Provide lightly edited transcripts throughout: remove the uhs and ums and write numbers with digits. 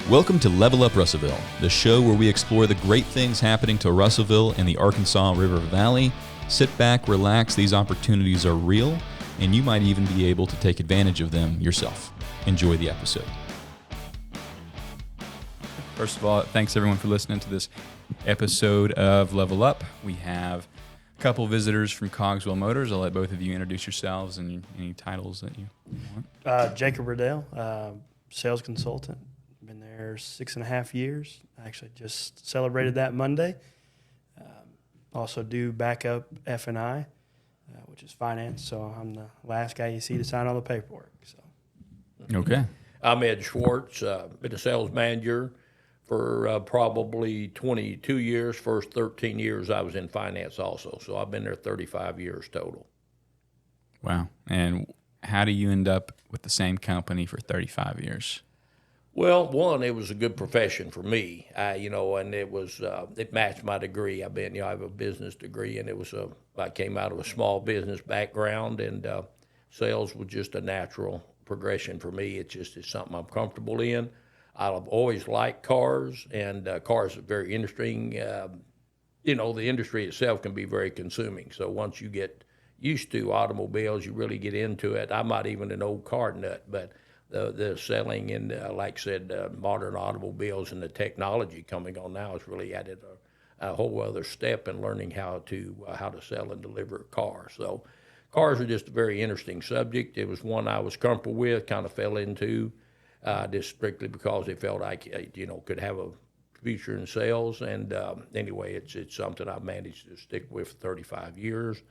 Welcome to Level Up Russellville, the show where we explore the great things happening to Russellville and the Arkansas River Valley. Sit back, relax, these opportunities are real, and you might even be able to take advantage of them yourself. Enjoy the episode. First of all, thanks everyone for listening to this episode of Level Up. We have a couple visitors from Cogswell Motors. I'll let both of you introduce yourselves and any titles that you want. Jacob Reddell, sales consultant. Been there 6.5 years. I actually just celebrated that Monday. Also do backup F&I, which is finance. So I'm the last guy you see to sign all the paperwork. So. Okay. I'm Ed Schwartz. Been a sales manager for probably 22 years. First 13 years I was in finance also. So I've been there 35 years total. Wow. And how do you end up with the same company for 35 years? Well, one, it was a good profession for me, and it was it matched my degree. I have a business degree, and I came out of a small business background, and sales was just a natural progression for me. It's something I'm comfortable in. I've always liked cars, and cars are very interesting. The industry itself can be very consuming. So once you get used to automobiles, you really get into it. I'm not even an old car nut, but the selling and, like I said, modern automobiles and the technology coming on now has really added a whole other step in learning how to sell and deliver a car. So cars are just a very interesting subject. It was one I was comfortable with, kind of fell into just strictly because it felt like, could have a future in sales. And anyway, it's something I've managed to stick with for 35 years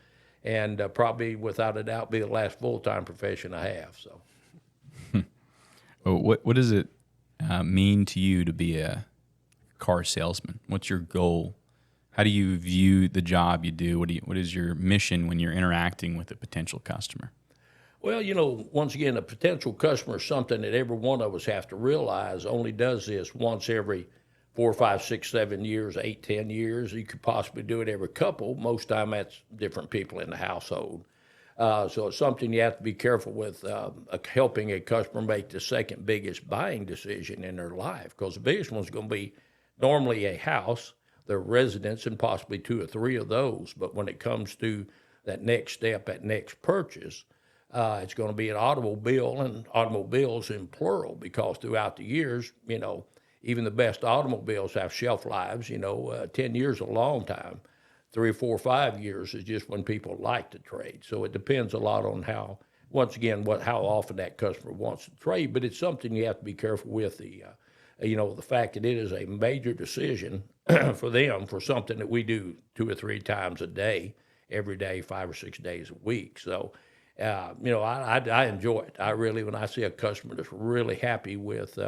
and probably without a doubt be the last full-time profession I have. So. What does it mean to you to be a car salesman? What's your goal? How do you view the job you do? What is your mission when you're interacting with a potential customer? Well, once again, a potential customer is something that every one of us have to realize only does this once every 4, 5, 6, 7 years, 8, 10 years. You could possibly do it every couple. Most time that's different people in the household. So it's something you have to be careful with, helping a customer make the second biggest buying decision in their life, because the biggest one's going to be normally a house, their residence, and possibly 2 or 3 of those. But when it comes to that next step, that next purchase, it's going to be an automobile, and automobiles in plural, because throughout the years, even the best automobiles have shelf lives. 10 years is a long time. 3 or 4 or 5 years is just when people like to trade. So it depends a lot on how often that customer wants to trade. But it's something you have to be careful with. The fact that it is a major decision for them for something that we do 2 or 3 times a day, every day, 5 or 6 days a week. So, I enjoy it. I really, when I see a customer that's really happy with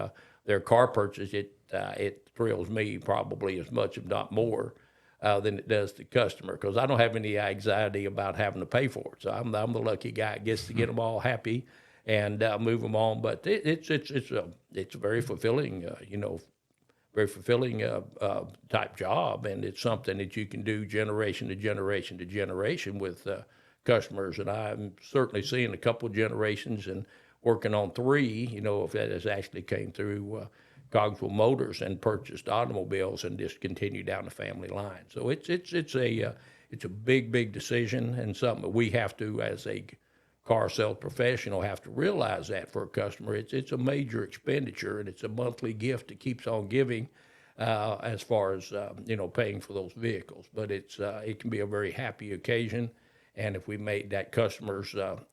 their car purchase, it thrills me probably as much, if not more, than it does the customer, because I don't have any anxiety about having to pay for it. So I'm the lucky guy that gets to get them all happy and move them on. But it's a very fulfilling, type job, and it's something that you can do generation to generation to generation with customers. And I'm certainly seeing a couple of generations and working on 3. If that has actually came through Cogswell Motors and purchased automobiles and just continue down the family line. So it's a big decision, and something that we have to, as a car sales professional, have to realize that for a customer. It's a major expenditure, and it's a monthly gift that keeps on giving as far as paying for those vehicles. But it can be a very happy occasion. And if we made that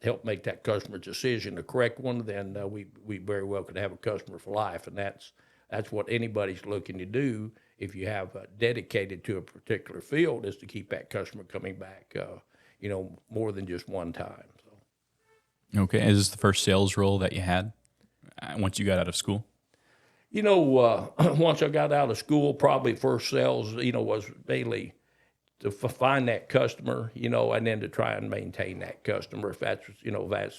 help make that customer's decision the correct one, then we very well could have a customer for life. And that's what anybody's looking to do if you have dedicated to a particular field, is to keep that customer coming back, more than just one time. So. Okay. Is this the first sales role that you had once you got out of school? Once I got out of school, probably first sales, was mainly to find that customer, and then to try and maintain that customer. If that's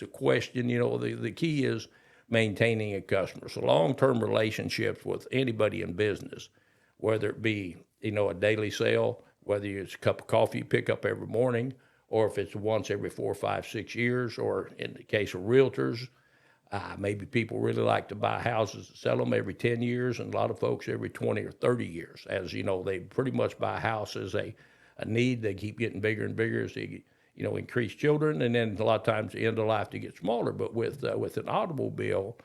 the question, the key is maintaining a customer. So long-term relationships with anybody in business, whether it be, a daily sale, whether it's a cup of coffee you pick up every morning, or if it's once every 4, 5, 6 years, or in the case of realtors, Maybe people really like to buy houses and sell them every 10 years, and a lot of folks every 20 or 30 years. As you know, they pretty much buy a house as a need. They keep getting bigger and bigger as they, increase children, and then a lot of times the end of life they get smaller. But with an automobile,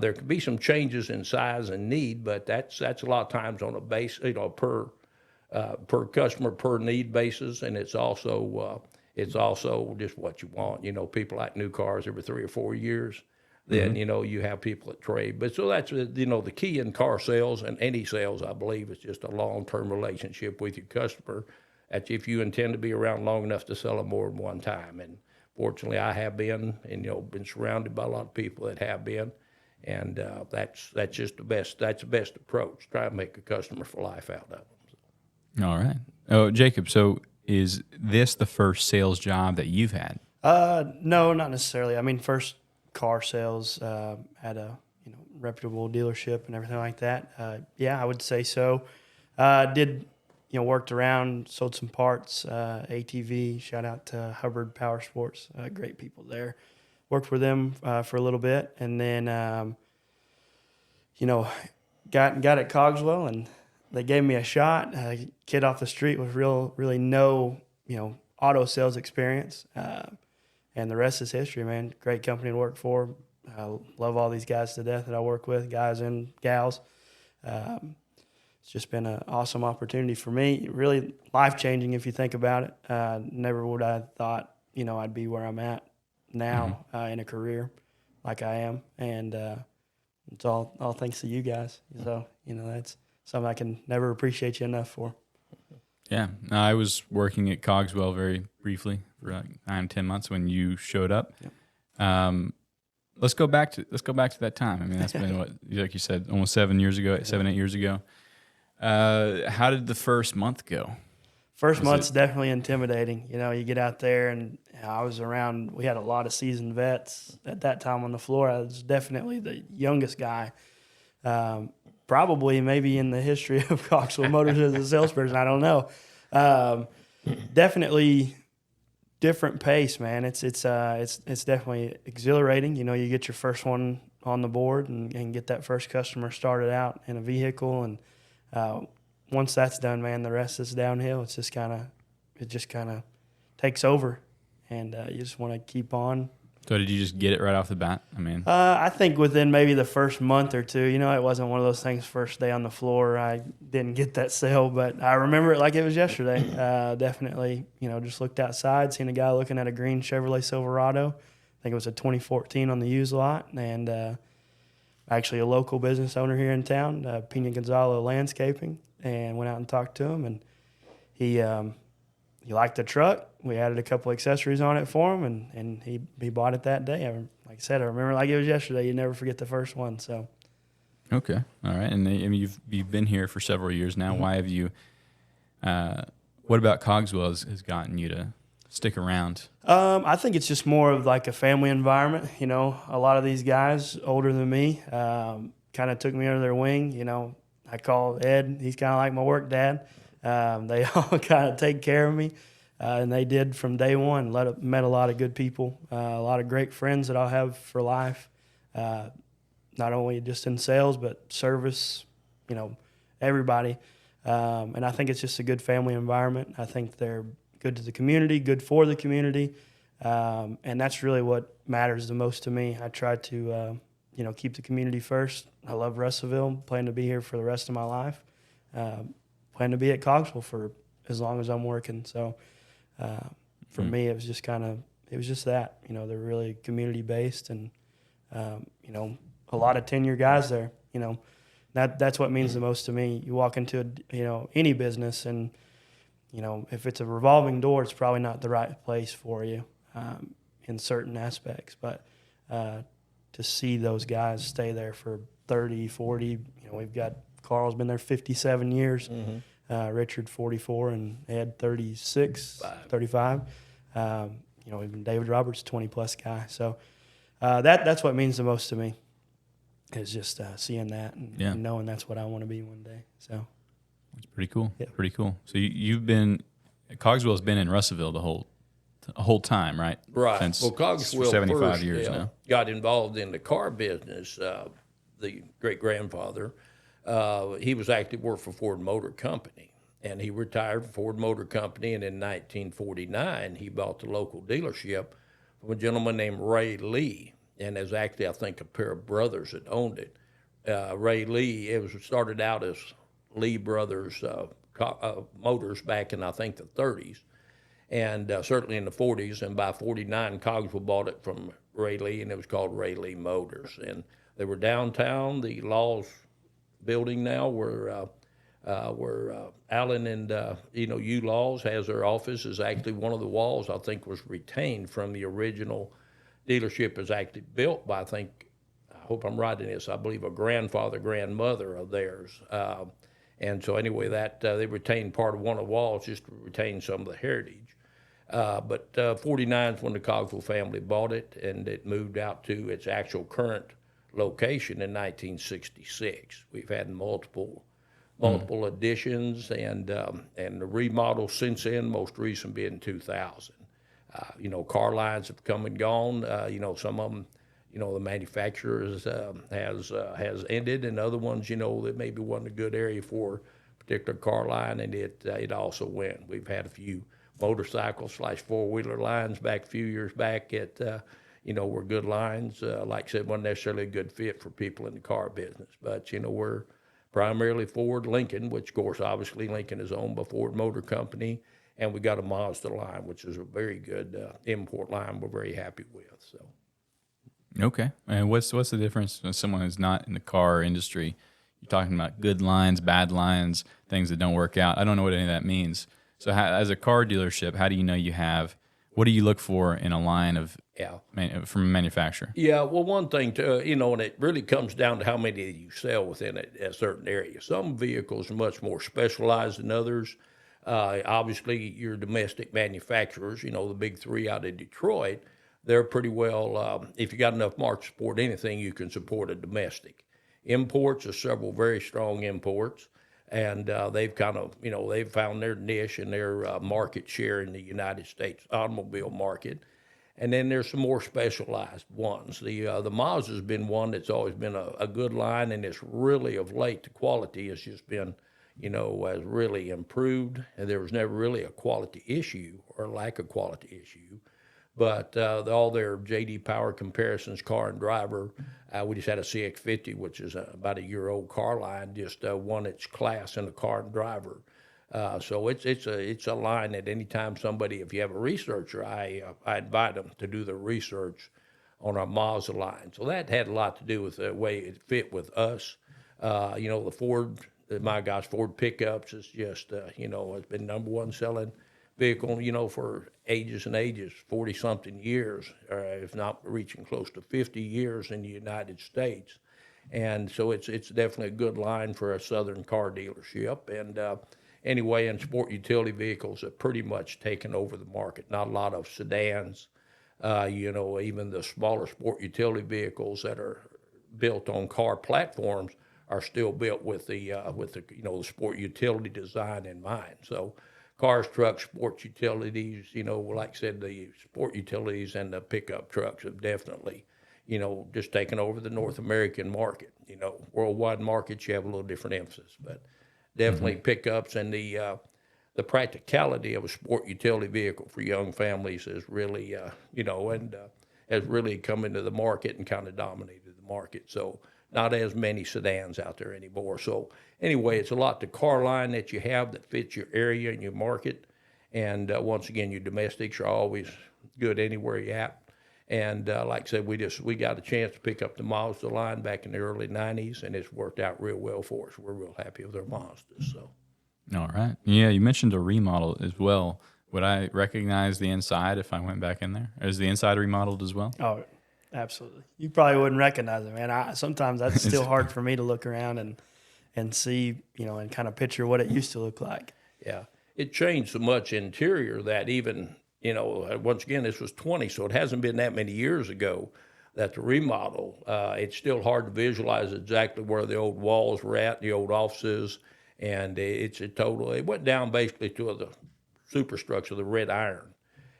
there could be some changes in size and need, but that's a lot of times on a base, per customer per need basis, and it's also just what you want. People like new cars every 3 or 4 years. Then you have people that trade. But so that's the key in car sales and any sales, I believe, is just a long-term relationship with your customer. That if you intend to be around long enough to sell them more than one time, and fortunately I have been, and been surrounded by a lot of people that have been, and that's just the best. That's the best approach. Try to make a customer for life out of them. All right. Oh, Jacob. So is this the first sales job that you've had? No, not necessarily. I mean, first car sales at a reputable dealership and everything like that. Yeah, I would say so. Did worked around, sold some parts, ATV. Shout out to Hubbard Power Sports, great people there. Worked for them for a little bit, and then got at Cogswell, and they gave me a shot. A kid off the street with really no auto sales experience. And the rest is history, man. Great company to work for. I love all these guys to death that I work with, guys and gals. It's just been an awesome opportunity for me. Really life-changing if you think about it. Never would I thought, I'd be where I'm at now in a career like I am. And it's all thanks to you guys. So, that's something I can never appreciate you enough for. Yeah, I was working at Cogswell very briefly for like 9-10 months when you showed up. Yep. Let's go back to that time. I mean, that's been what, like you said, almost 7 years ago, 7-8 years ago. How did the first month go? First month's definitely intimidating. You get out there, and I was around. We had a lot of seasoned vets at that time on the floor. I was definitely the youngest guy. Probably maybe in the history of Cogswell Motors as a salesperson. I don't know. Definitely different pace, man. It's definitely exhilarating. You get your first one on the board and get that first customer started out in a vehicle, and once that's done, man, the rest is downhill. It just kind of takes over, and you just want to keep on. So did you just get it right off the bat? I mean, I think within maybe the first month or two, it wasn't one of those things. First day on the floor, I didn't get that sale, but I remember it like it was yesterday. Definitely, just looked outside, seen a guy looking at a green Chevrolet Silverado. I think it was a 2014 on the used lot, and actually a local business owner here in town, Pina Gonzalo Landscaping, and went out and talked to him, and he liked the truck. We added a couple accessories on it for him, and he bought it that day. Like I said, I remember like it was yesterday. You never forget the first one. So, okay, all right. And you've been here for several years now. Mm-hmm. Why have you? What about Cogswell has gotten you to stick around? I think it's just more of like a family environment. A lot of these guys older than me kind of took me under their wing. I call Ed. He's kind of like my work dad. They all kind of take care of me, and they did from day one. Met a lot of good people, a lot of great friends that I'll have for life, not only just in sales but service, everybody. And I think it's just a good family environment. I think they're good to the community, good for the community, and that's really what matters the most to me. I try to, keep the community first. I love Russellville, plan to be here for the rest of my life. Plan to be at Cogswell for as long as I'm working. So for me, it was just that, they're really community based, and, a lot of tenure guys there, that's what means the most to me. You walk into any business, and, if it's a revolving door, it's probably not the right place for you in certain aspects. But to see those guys stay there for 30, 40, we've got Carl's been there 57 years, Richard 44, and Ed 36, 35. Even David Roberts, 20-plus guy. So that's what means the most to me, is just seeing that and knowing that's what I want to be one day. So it's pretty cool. Yeah. Pretty cool. So you've been – Cogswell's been in Russellville the whole the whole time, right? Right. Since Well, Cogswell 75 first, years now. got involved in the car business. The great grandfather, he was actually worked for Ford Motor Company, and he retired from Ford Motor Company. And in 1949, he bought the local dealership from a gentleman named Ray Lee, and there's actually, I think, a pair of brothers that owned it. Ray Lee, it was started out as Lee Brothers Motors back in, I think, the 30s. And certainly in the 40s, and by 49, Cogswell bought it from Ray Lee, and it was called Ray Lee Motors. And they were downtown. The Laws building now, where Allen and U Laws has their office, is actually one of the walls I think was retained from the original dealership. Is actually built by, I hope I'm right in this, I believe a grandmother of theirs. And so anyway, that they retained part of one of the walls just to retain some of the heritage. But 49 is when the Cogswell family bought it, and it moved out to its actual current location in 1966. We've had multiple additions and the remodels since then, most recent being 2000. Car lines have come and gone. Some of them, the manufacturers has ended, and other ones, that maybe wasn't a good area for a particular car line, and it also went. We've had a few motorcycle/four-wheeler lines back a few years back at were good lines. Like I said, wasn't necessarily a good fit for people in the car business, but we're primarily Ford Lincoln, which of course obviously Lincoln is owned by Ford Motor Company, and we got a Mazda line, which is a very good import line we're very happy with. So. Okay. And what's the difference with someone who's not in the car industry? You're talking about good lines, bad lines, things that don't work out. I don't know what any of that means. So as a car dealership, how do you know you have, what do you look for in a line of from a manufacturer? Yeah, well, one thing, and it really comes down to how many you sell within a certain area. Some vehicles are much more specialized than others. Obviously, your domestic manufacturers, the big three out of Detroit, they're pretty well, if you got enough market to support anything, you can support a domestic. Imports are several very strong imports. And they've kind of, they've found their niche and their market share in the United States automobile market. And then there's some more specialized ones. The Mazda's been one that's always been a good line, and it's really of late, the quality has just been, has really improved. And there was never really a quality issue or lack of quality issue. But all their J.D. Power comparisons, car and driver, we just had a CX-50, which is about a year-old car line, just won its class in the car and driver. So it's a line that anytime somebody, if you have a researcher, I invite them to do the research on our Mazda line. So that had a lot to do with the way it fit with us. The Ford, Ford pickups is just, it's been number one selling vehicle, for ages and ages, 40-something years, if not reaching close to 50 years in the United States. And so it's definitely a good line for a Southern car dealership. And anyway, and sport utility vehicles have pretty much taken over the market. Not a lot of sedans, even the smaller sport utility vehicles that are built on car platforms are still built with the the sport utility design in mind. So cars, trucks, sports utilities, like I said, the sport utilities and the pickup trucks have definitely, just taken over the North American market. Worldwide markets, you have a little different emphasis, but definitely pickups and the practicality of a sport utility vehicle for young families is really, has really come into the market and kind of dominated the market. So not as many sedans out there anymore. So anyway, it's a lot the car line that you have that fits your area and your market. And once again, your domestics are always good anywhere you're at. And like I said, we got a chance to pick up the Mazda line back in the early 90s, and it's worked out real well for us. We're real happy with our Mazdas. So. All right. Yeah, you mentioned a remodel as well. Would I recognize the inside if I went back in there? Is the inside remodeled as well? Oh, absolutely. You probably wouldn't recognize it, man. Sometimes that's still hard for me to look around and see, and kind of picture what it used to look like. Yeah. It changed so much interior that even, once again, this was 20, so it hasn't been that many years ago that the remodel, it's still hard to visualize exactly where the old walls were at, the old offices, and it went down basically to the superstructure, the red iron.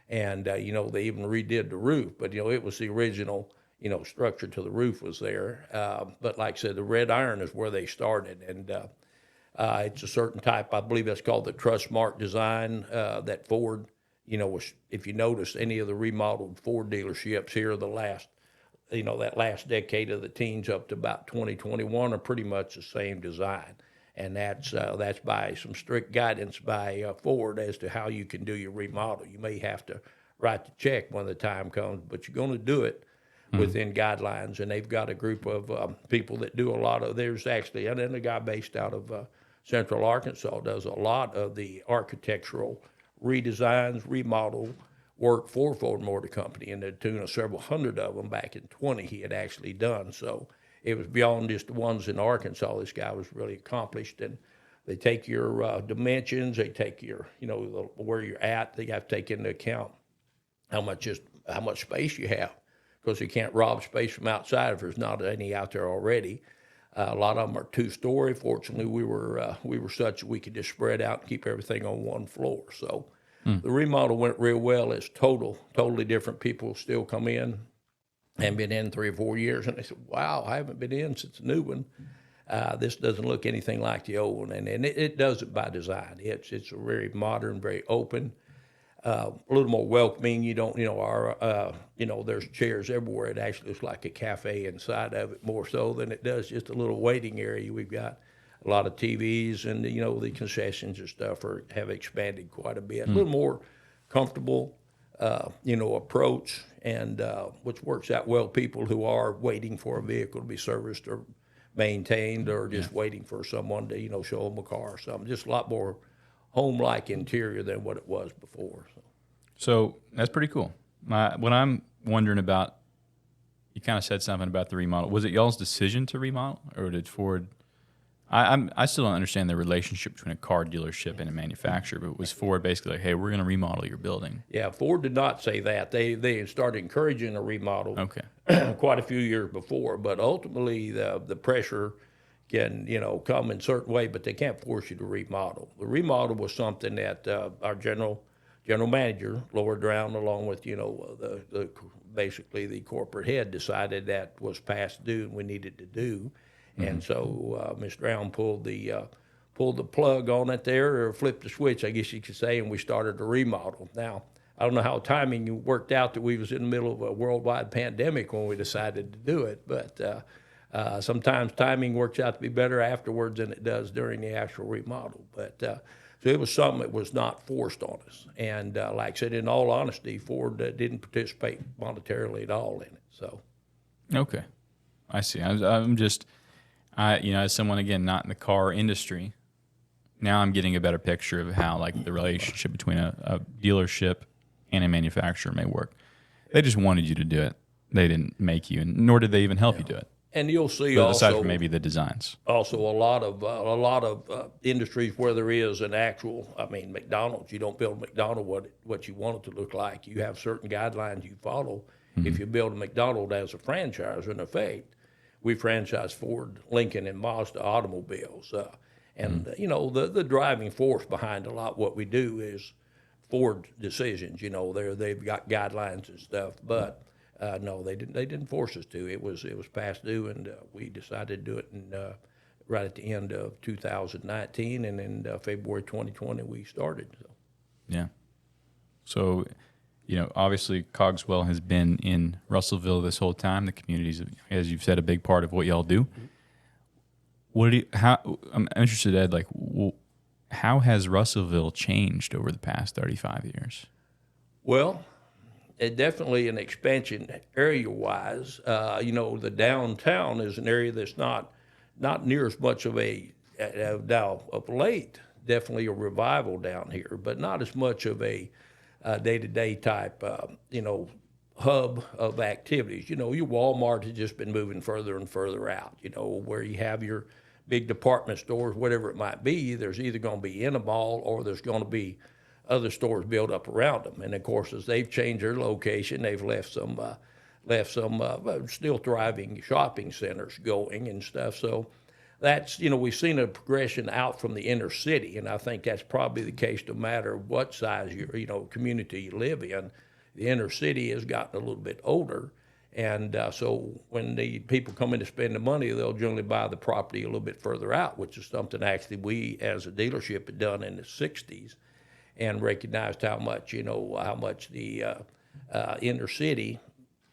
And, you know, they even redid the roof, but, you know, it was the original, you know, structure to the roof was there. But like I said, the red iron is where they started. And it's a certain type, I believe that's called the Trustmark design that Ford, you know, was, if you notice any of the remodeled Ford dealerships here, the last, you know, that last decade of the teens up to about 2021 are pretty much the same design. And that's by some strict guidance by Ford as to how you can do your remodel. You may have to write the check when the time comes, but you're going to do it within guidelines. And they've got a group of people that do a lot of. There's actually, and then a guy based out of Central Arkansas does a lot of the architectural redesigns, remodel work for Ford Motor Company, and to the tune of several hundred of them back in 20 he had actually done. So it was beyond just the ones in Arkansas. This guy was really accomplished, and they take your dimensions, they take your, you know, where you're at. They have to take into account how much space you have, because you can't rob space from outside if there's not any out there already. A lot of them are two-story. Fortunately, we were such that we could just spread out and keep everything on one floor. So the remodel went real well. It's totally different. People still come in and been in 3 or 4 years, and they said, wow, I haven't been in since the new one. This doesn't look anything like the old one, and it does it by design. It's a very modern, very open, a little more welcoming. You don't, there's chairs everywhere. It actually looks like a cafe inside of it, more so than it does just a little waiting area. We've got a lot of TVs, and, you know, the concessions and stuff have expanded quite a bit. A little more comfortable, approach, and which works out well. People who are waiting for a vehicle to be serviced or maintained, or just waiting for someone to, you know, show them a car or something. Just a lot more home-like interior than what it was before. So that's pretty cool. What I'm wondering about, you kind of said something about the remodel. Was it y'all's decision to remodel, or did Ford? I still don't understand the relationship between a car dealership and a manufacturer, but was Ford basically like, hey, we're going to remodel your building? Yeah, Ford did not say that. They started encouraging a remodel quite a few years before, but ultimately the pressure can, you know, come in a certain way, but they can't force you to remodel. The remodel was something that our general manager, lowered down, along with, you know, the basically the corporate head, decided that was past due and we needed to do. And so Mr. Brown pulled the plug on it there, or flipped the switch, I guess you could say, and we started a remodel. Now, I don't know how timing worked out that we was in the middle of a worldwide pandemic when we decided to do it, but sometimes timing works out to be better afterwards than it does during the actual remodel. But so it was something that was not forced on us. And like I said, in all honesty, Ford didn't participate monetarily at all in it. So, okay, I see. I'm just. As someone, again, not in the car industry, now I'm getting a better picture of how, like, the relationship between a dealership and a manufacturer may work. They just wanted you to do it. They didn't make you, and nor did they even help you do it. And you'll see but also, aside from maybe the designs, also a lot of industries where there is an actual. I mean, McDonald's. You don't build a McDonald's what you want it to look like. You have certain guidelines you follow. If you build a McDonald's as a franchise, in effect. We franchise Ford, Lincoln, and Mazda automobiles. You know, the driving force behind a lot what we do is Ford decisions. You know, they've got guidelines and stuff, but no, they didn't force us to. It was past due, and we decided to do it right at the end of 2019, and in February 2020 we started. So. Yeah. So, you know, obviously Cogswell has been in Russellville this whole time. The community's, as you've said, a big part of what y'all do. I'm interested, Ed, like, how has Russellville changed over the past 35 years? Well, it definitely an expansion area-wise. You know, the downtown is an area that's not near as much of now of late, definitely a revival down here, but not as much of a day-to-day type, hub of activities. You know, your Walmart has just been moving further and further out, you know, where you have your big department stores, whatever it might be. There's either going to be in a mall or there's going to be other stores built up around them. And, of course, as they've changed their location, they've left some still thriving shopping centers going and stuff. So that's, we've seen a progression out from the inner city, and I think that's probably the case no matter what size community you live in. The inner city has gotten a little bit older, and so when the people come in to spend the money, they'll generally buy the property a little bit further out, which is something actually we as a dealership had done in the 60s and recognized how much the inner city,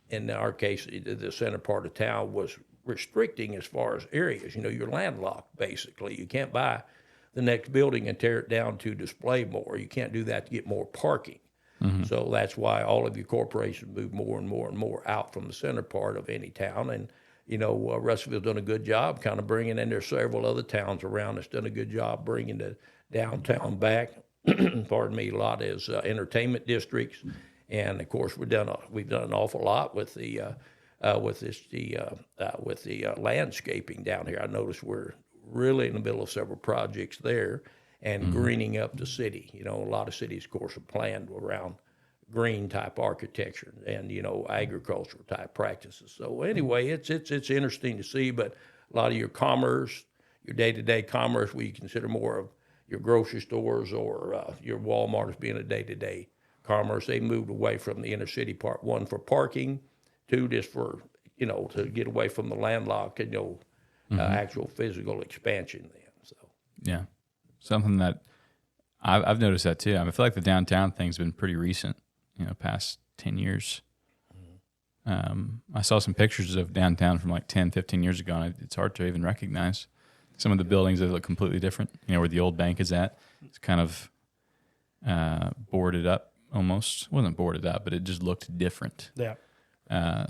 in our case, the center part of town, was restricting as far as areas. You're landlocked, basically. You can't buy the next building and tear it down to display more. You can't do that to get more parking. Mm-hmm. So that's why all of your corporations move more and more and more out from the center part of any town. And, Russellville's done a good job kind of bringing in. There's several other towns around that's done a good job bringing the downtown back. Pardon me, a lot as entertainment districts. And of course, we've done an awful lot with the landscaping down here. I noticed we're really in the middle of several projects there, and greening up the city. A lot of cities, of course, are planned around green type architecture and agricultural type practices. So anyway, it's interesting to see. But a lot of your commerce, your day-to-day commerce, we consider more of your grocery stores or your Walmart as being a day-to-day commerce. They moved away from the inner city part, one for parking, two just for to get away from the landlocked actual physical expansion. Then yeah, something that I've noticed that too. I feel like the downtown thing's been pretty recent, past 10 years. I saw some pictures of downtown from like 10, 15 years ago, and it's hard to even recognize some of the buildings that look completely different. Where the old bank is at, it's kind of boarded up almost. It wasn't boarded up, but it just looked different. Yeah.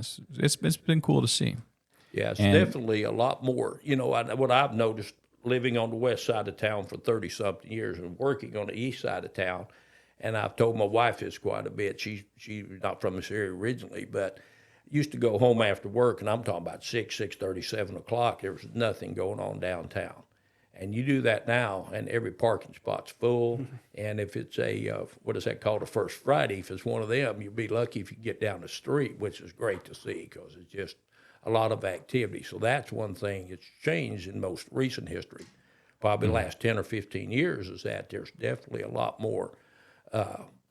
So it's been cool to see. Yeah, it's definitely a lot more. What I've noticed living on the west side of town for 30-something years and working on the east side of town, and I've told my wife this quite a bit. She's not from this area originally, but used to go home after work, and I'm talking about 6:30, 7 o'clock. There was nothing going on downtown. And you do that now, and every parking spot's full. And if it's what is that called, a First Friday, if it's one of them, you'll be lucky if you get down the street, which is great to see because it's just a lot of activity. So that's one thing that's changed in most recent history, probably the last 10 or 15 years, is that there's definitely a lot more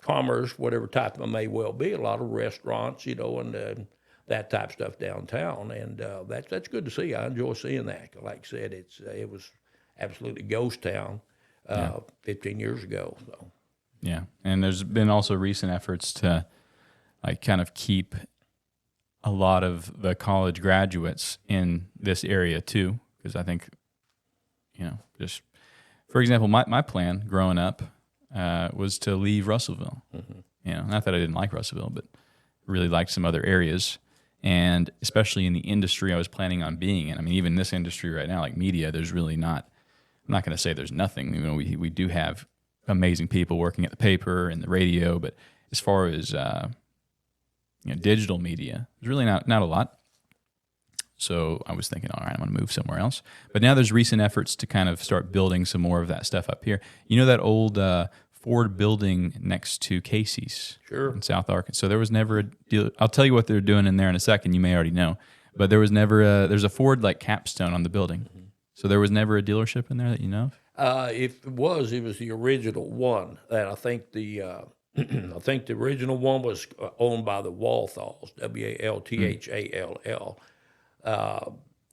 commerce, whatever type of it may well be, a lot of restaurants, and that type of stuff downtown. And that's good to see. I enjoy seeing that. Like I said, it was absolutely ghost town 15 years ago. So. Yeah, and there's been also recent efforts to kind of keep a lot of the college graduates in this area too, because I think, just for example, my plan growing up was to leave Russellville. Mm-hmm. Not that I didn't like Russellville, but really liked some other areas. And especially in the industry I was planning on being in. Even this industry right now, like media, there's really not. I'm not going to say there's nothing. We do have amazing people working at the paper and the radio, but as far as digital media, there's really not a lot. So I was thinking, all right, I'm going to move somewhere else. But now there's recent efforts to kind of start building some more of that stuff up here. That old Ford building next to Casey's in South Arkansas. So there was never a deal. I'll tell you what they're doing in there in a second. You may already know, but there was never there's a Ford capstone on the building. Mm-hmm. So there was never a dealership in there that you know of? If it was the original one. And I think the original one was owned by the Walthals, Walthall.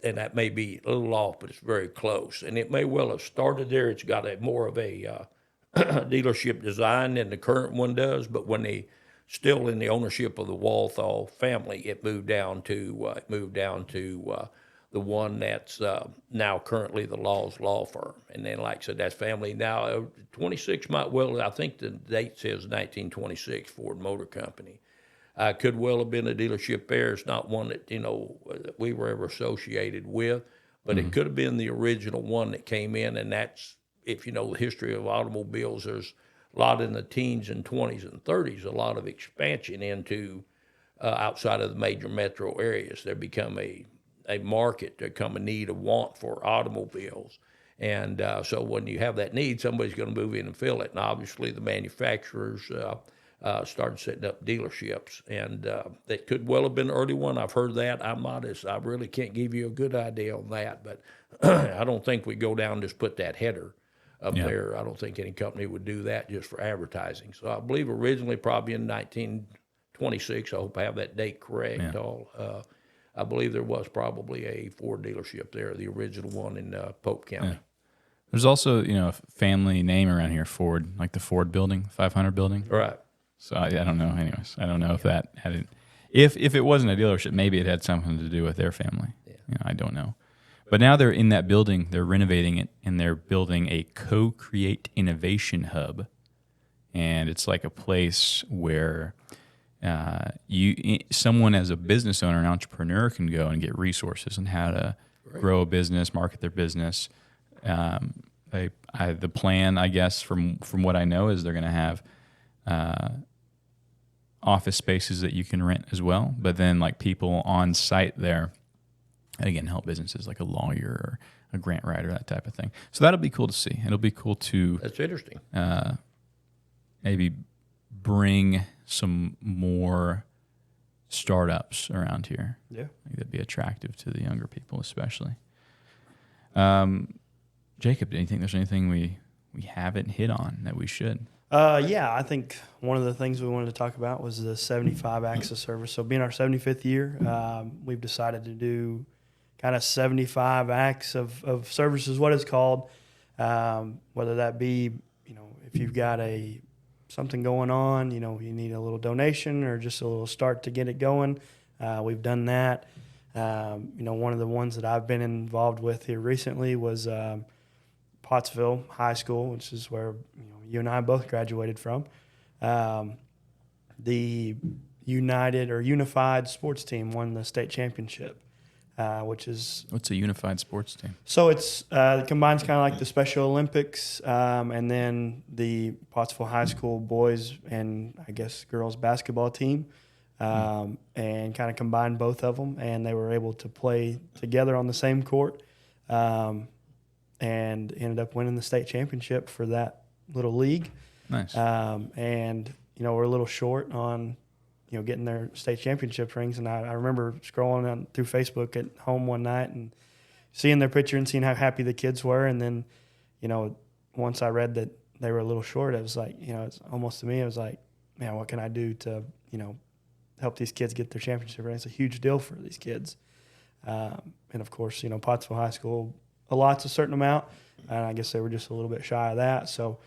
And that may be a little off, but it's very close. And it may well have started there. It's got more of a dealership design than the current one does. But when they still in the ownership of the Walthall family, it moved down to the one that's now currently the Laws Law Firm. And then, like I said, that's family. Now, 26 might well, I think the date says 1926, Ford Motor Company. Could well have been a dealership there. It's not one that, that we were ever associated with, but it could have been the original one that came in. And that's, if you know the history of automobiles, there's a lot in the teens and 20s and 30s, a lot of expansion into outside of the major metro areas. There become a market, there come a need, a want for automobiles. And so when you have that need, somebody's going to move in and fill it. And obviously the manufacturers started setting up dealerships. And that could well have been the early one. I've heard that. I'm modest. I really can't give you a good idea on that. But I don't think we go down and just put that header up there. I don't think any company would do that just for advertising. So I believe originally probably in 1926, I hope I have that date correct. I believe there was probably a Ford dealership there, the original one in Pope County. Yeah. There's also, a family name around here, Ford, like the Ford building, 500 building. Right. So I don't know. Anyways, I don't know if that had it. If it wasn't a dealership, maybe it had something to do with their family. Yeah. I don't know. But now they're in that building, they're renovating it, and they're building a co-create innovation hub. And it's like a place where someone as a business owner, an entrepreneur, can go and get resources on how to grow a business, market their business. The plan, I guess, from what I know, is they're going to have office spaces that you can rent as well. But then, like, people on site there, again, help businesses like a lawyer or a grant writer, that type of thing. So that'll be cool to see. It'll be cool to That's interesting. Maybe bring some more startups around here. Yeah. I think that'd be attractive to the younger people, especially. Jacob, do you think there's anything we haven't hit on that we should? Yeah, I think one of the things we wanted to talk about was the 75 acts of service. So being our 75th year, we've decided to do kind of 75 acts of service is what it's called. Whether that be, if you've got something going on, you need a little donation or just a little start to get it going. We've done that. One of the ones that I've been involved with here recently was Pottsville High School, which is where you and I both graduated from. The unified sports team won the state championship, which is... What's a unified sports team? So it combines kind of like the Special Olympics and then the Pottsville High School boys and, I guess, girls basketball team, and kind of combined both of them, and they were able to play together on the same court, and ended up winning the state championship for that little league. Nice. And we're a little short on getting their state championship rings, and I remember scrolling on through Facebook at home one night and seeing their picture and seeing how happy the kids were, and then once I read that they were a little short, I was like, it's almost to me, I was like, man, what can I do to help these kids get their championship ring? It's a huge deal for these kids. And of course, Pottsville High School allot's a certain amount, and I guess they were just a little bit shy of that. So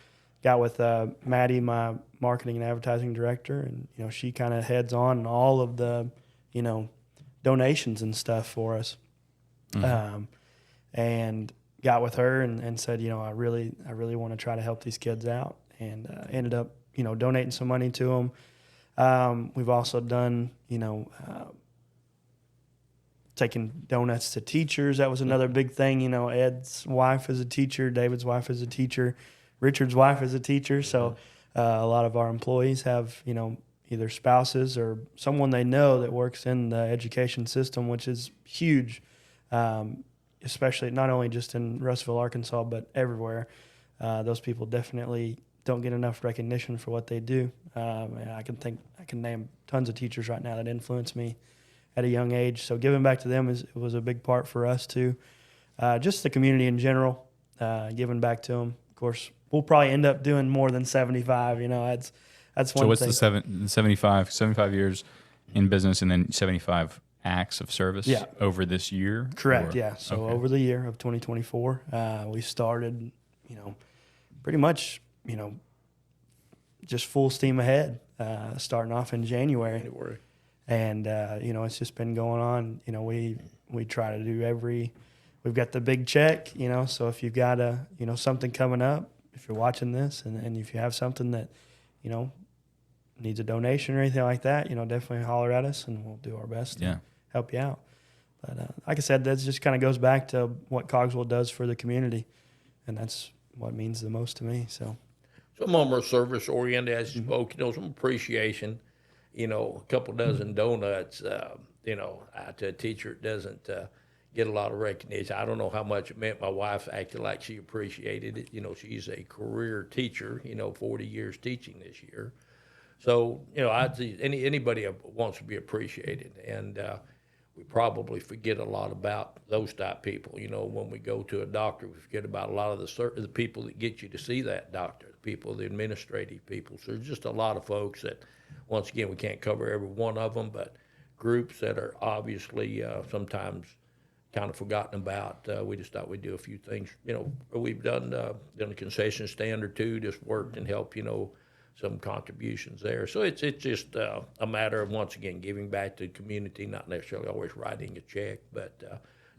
got with Maddie, my marketing and advertising director, and she kind of heads on all of the donations and stuff for us. And got with her and said, I really want to try to help these kids out, and ended up donating some money to them. We've also done taking donuts to teachers. That was another big thing. Ed's wife is a teacher, David's wife is a teacher, Richard's wife is a teacher. So a lot of our employees have, either spouses or someone they know that works in the education system, which is huge, especially not only just in Russellville, Arkansas, but everywhere. Those people definitely don't get enough recognition for what they do. And I can name tons of teachers right now that influenced me at a young age. So giving back to them was a big part for us too. Just the community in general, giving back to them. Of course, we'll probably end up doing more than 75. That's one thing. So what's the 75 years in business and then 75 acts of service over this year? Correct, yeah. So over the year of 2024, we started, pretty much, just full steam ahead, starting off in January. And, it's just been going on. We try to do we've got the big check, so if you've got something coming up, if you're watching this and if you have something that, needs a donation or anything like that, definitely holler at us and we'll do our best to help you out. But like I said, that just kind of goes back to what Cogswell does for the community, and that's what means the most to me. So some of them are service oriented, as you spoke, some appreciation. A couple dozen donuts, to a teacher, it doesn't get a lot of recognition. I don't know how much it meant. My wife acted like she appreciated it. She's a career teacher, 40 years teaching this year. So, I'd say anybody wants to be appreciated, and we probably forget a lot about those type people. When we go to a doctor, we forget about a lot of the people that get you to see that doctor, the administrative people. So there's just a lot of folks that, once again, we can't cover every one of them, but groups that are obviously sometimes kind of forgotten about. We just thought we'd do a few things. We've done a concession stand or two, just worked and helped, some contributions there. So it's just a matter of, once again, giving back to the community, not necessarily always writing a check, but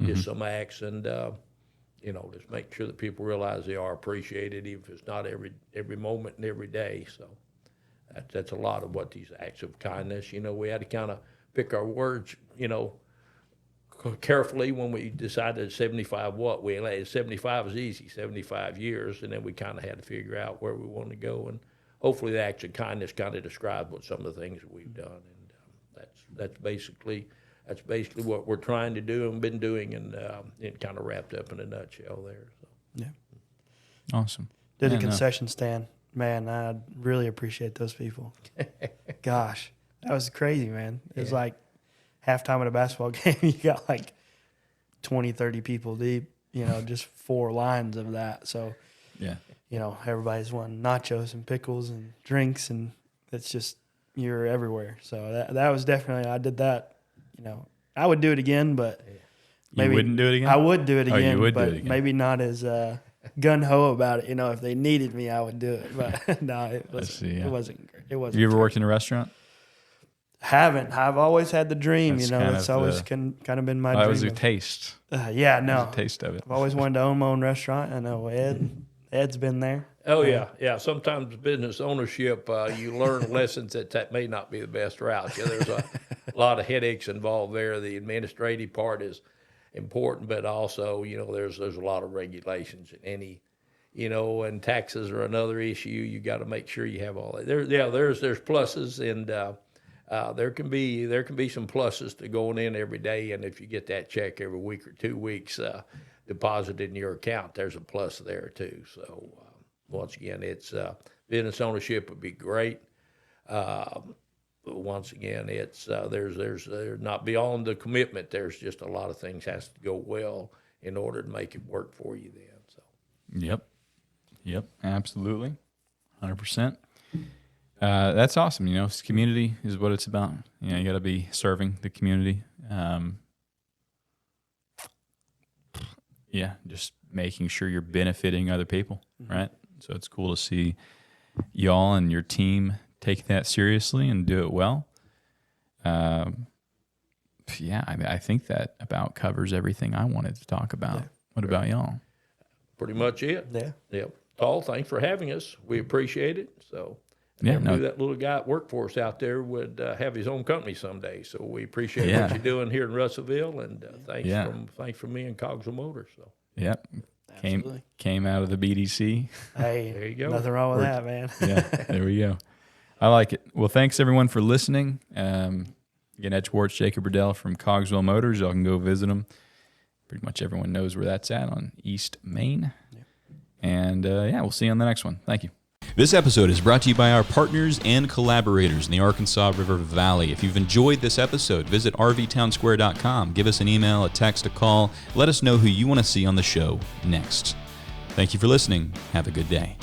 just some acts, and just make sure that people realize they are appreciated, even if it's not every moment and every day. So that's a lot of what these acts of kindness. We had to kind of pick our words, carefully when we decided 75 what. 75 was easy, 75 years, and then we kind of had to figure out where we wanted to go. And hopefully the acts of kindness kind of describe what some of the things that we've done. And that's basically what we're trying to do and been doing, and it kind of wrapped up in a nutshell there. So. Yeah. Awesome. Did a concession stand. Man, I really appreciate those people. Gosh, that was crazy, man. It was like halftime at a basketball game. You got like 20, 30 people deep, just 4 lines of that. So, everybody's wanting nachos and pickles and drinks, and it's just, you're everywhere. So that was definitely, I did that, I would do it again, but maybe you wouldn't do it again? I would do it again, you would but do it again. maybe not as gun-ho about it. If they needed me, I would do it. But no, it wasn't great. It wasn't. Have you ever worked in a restaurant? Haven't. I've always had the dream, That's It's always kind of been my dream. That was a taste. Yeah, no. It was a taste of it. I've always wanted to own my own restaurant. I know Ed's been there. Oh, yeah. Sometimes business ownership, you learn lessons that may not be the best route. There's a lot of headaches involved there. The administrative part is important, but also, there's a lot of regulations, and and taxes are another issue. You got to make sure you have all that. There's pluses, and there can be some pluses to going in every day, and if you get that check every week or 2 weeks deposited in your account, there's a plus there too. So once again, it's business ownership would be great. But once again, it's there's not beyond the commitment. There's just a lot of things has to go well in order to make it work for you then. So. Yep, absolutely, 100%. That's awesome. Community is what it's about. You got to be serving the community. Just making sure you're benefiting other people, right? So it's cool to see y'all and your team take that seriously and do it well. I think that about covers everything I wanted to talk about. Yeah. What about y'all? Pretty much it. Yeah. Yep. Paul, thanks for having us. We appreciate it. So. Knew that little guy at workforce out there would have his own company someday. So we appreciate what you're doing here in Russellville, and thanks from me and Cogswell Motors. So. Yep. Came out of the BDC. Hey, there you go. Nothing wrong with that, man. Yeah, there we go. I like it. Well, thanks everyone for listening. Again, Ed Schwartz, Jacob Reddell from Cogswell Motors. Y'all can go visit them. Pretty much everyone knows where that's at on East Main. Yep. And we'll see you on the next one. Thank you. This episode is brought to you by our partners and collaborators in the Arkansas River Valley. If you've enjoyed this episode, visit rvtownsquare.com. Give us an email, a text, a call. Let us know who you want to see on the show next. Thank you for listening. Have a good day.